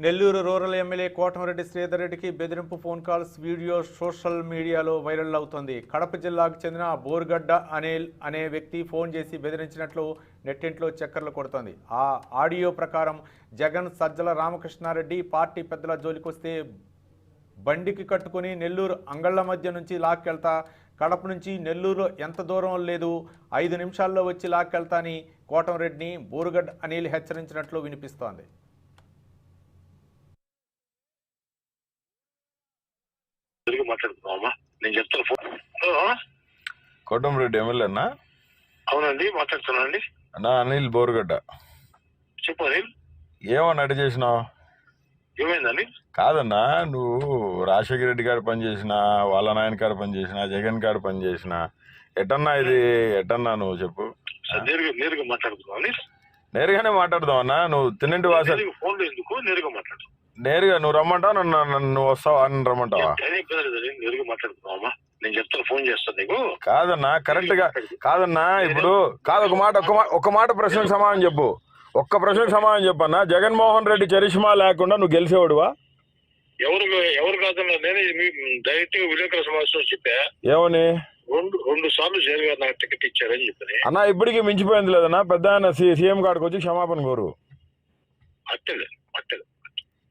Nellore rural MLA Kotamreddy Sridhar రెడ్డికి బెదిరింపు phone calls video social మీడియాలో వైరల్ అవుతోంది. కడప జిల్లాకు చెందిన బోర్గడ్డ అనిల్ అనే వ్యక్తి ఫోన్ చేసి బెదిరించినట్లు నెట్టింట్లో చక్కర్లు కొడుతోంది. ఆ ఆడియో ప్రకారం జగన్, సజ్జల రామకృష్ణారెడ్డి పార్టీ పెద్దల జోలికొస్తే బండికి కట్టుకుని నెల్లూరు అంగళ్ళ మధ్య నుంచి లాక్కెళ్తా, కడప నుంచి నెల్లూరు ఎంత దూరం లేదు 5 నిమిషాల్లో వచ్చి లాక్కెళ్తా అని కోటమిరెడ్డిని బోర్గడ్డ అనిల్ హెచ్చరించినట్లు వినిపిస్తోంది. మాట్లాడుతున్నామా? నేను చెప్తాను ఫోన్. కోటమిరెడ్డి ఎమ్మెల్యే అన్నా? అవునండి, మాట్లాడుతున్నానండి. అన్నా అనిల్ బోర్గడ్డ. చెప్పు అనిల్. ఏమన్నా అడి చేసినావు? ఏమైందని? కాదన్నా, నువ్వు రాజశేఖర రెడ్డి గారు పనిచేసిన, వాళ్ళ నాయన గారు పనిచేసిన, జగన్ గారు పనిచేసిన, ఎటన్నా ఇది ఎటన్నా నువ్వు చెప్పు. నేరుగా మాట్లాడుతున్నావు. నేరుగానే మాట్లాడదాం అన్నా. నువ్వు తిన్నింటి వాస ఫోన్లో ఎందుకు నేరుగా మాట్లాడు. నేరుగా నువ్వు రమ్మంటావు, నన్ను వస్తావా అని రమ్మంటావా? నేరుగా మాట్లాడుతున్నావా? నేను చెప్తాను, ఫోన్ చేస్తాను నీకు. కాదన్నా, కరెక్ట్ గా కాదన్నా. ఇప్పుడు కాదు, ఒక మాట ప్రశ్నకు సమాధానం చెప్పు. ఒక్క ప్రశ్నకు సమాధానం చెప్పన్నా. జగన్మోహన్ రెడ్డి చరిష్మా లేకుండా నువ్వు గెలిచేవాడువా? ఎవరు కాదన్నా, నేనే డైరెక్ట్ గా విలేకరుల సమావేశంలో చెప్పా. ఏమని? రెండు సార్లు జగన్ గారు నాకు టికెట్ ఇచ్చారని చెప్పని. అన్నా ఇప్పటికీ మించిపోయింది లేదన్నా. పెద్ద ఆయన సీఎం కాడికి వచ్చి క్షమాపణ కోరు. అట్టలే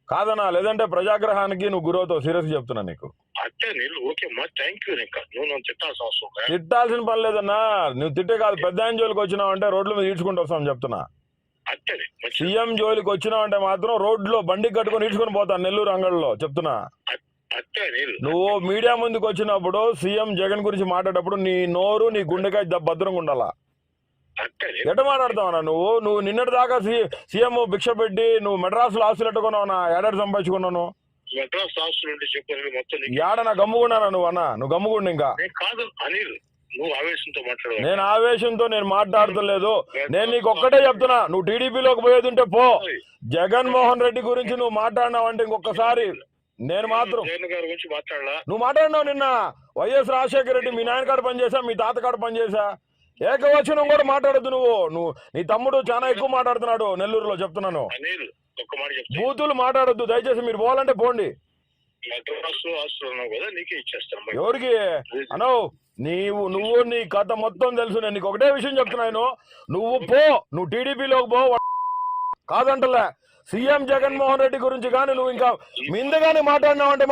కాదన్నా, లేదంటే ప్రజాగ్రహానికి నువ్వు గురవుతావు. సీరియస్ చెప్తున్నా నీకు. అట్టే నీళ్ళు ఓకే మా, థ్యాంక్ యూ. నువ్వు నన్ను తిట్టాల్సిన అవసరం. తిట్టాల్సిన పని లేదన్నా. నువ్వు తిట్టే కాదు, పెద్ద ఆయన జోలికి వచ్చినావు అంటే రోడ్ల మీద ఈడ్చుకుంటూ వస్తాం చెప్తున్నా. సీఎం జోలికి వచ్చినావు అంటే మాత్రం రోడ్లో బండి కట్టుకుని ఈడ్చుకుని పోతాను నెల్లూరు అంగళ్ళలో చెప్తున్నా. నువ్వు మీడియా ముందుకు వచ్చినప్పుడు సీఎం జగన్ గురించి మాట్లాడేటప్పుడు నీ నోరు, నీ గుండెకాయ భద్రంగా ఉండాలా. ఎట మాట్లాడతావన్నా నువ్వు నిన్నటి దాకా సీఎం భిక్ష పెట్టి నువ్వు మెడ్రాసులో ఆస్తులు ఎట్టుకున్నావునా? ఏడాది సంపాదించుకున్నాను. ఏడ నా గమ్ముకున్నానా నువ్వు అన్నా? నువ్వు గమ్ముకుండు ఇంకా. నేను ఆవేశంతో నేను మాట్లాడతలేదు. నేను నీకు ఒక్కటే చెప్తున్నా, నువ్వు టీడీపీలోకి పోయేది ఉంటే పో. జగన్మోహన్ రెడ్డి గురించి నువ్వు మాట్లాడినావంటే ఇంకొకసారి నేను మాత్రం నువ్వు మాట్లాడినావు. నిన్న వైఎస్ రాజశేఖర రెడ్డి మీ నాయన కాడ పనిచేసా, మీ తాత కాడ పనిచేసా. ఏకవచనం కూడా మాట్లాడద్దు. నువ్వు నీ తమ్ముడు చాలా ఎక్కువ మాట్లాడుతున్నాడు నెల్లూరులో చెప్తున్నాను. బూతులు మాట్లాడద్దు దయచేసి. మీరు పోవాలంటే పోండి. ఎవరికి అనో? నువ్వు నీ కథ మొత్తం తెలుసు. నేను నీకు ఒకటే విషయం చెప్తున్నాను, నువ్వు పో. నువ్వు టీడీపీలోకి పో కాదంటలే. సీఎం జగన్మోహన్ రెడ్డి గురించి కానీ నువ్వు ఇంకా మిందగానే మాట్లాడినావంటే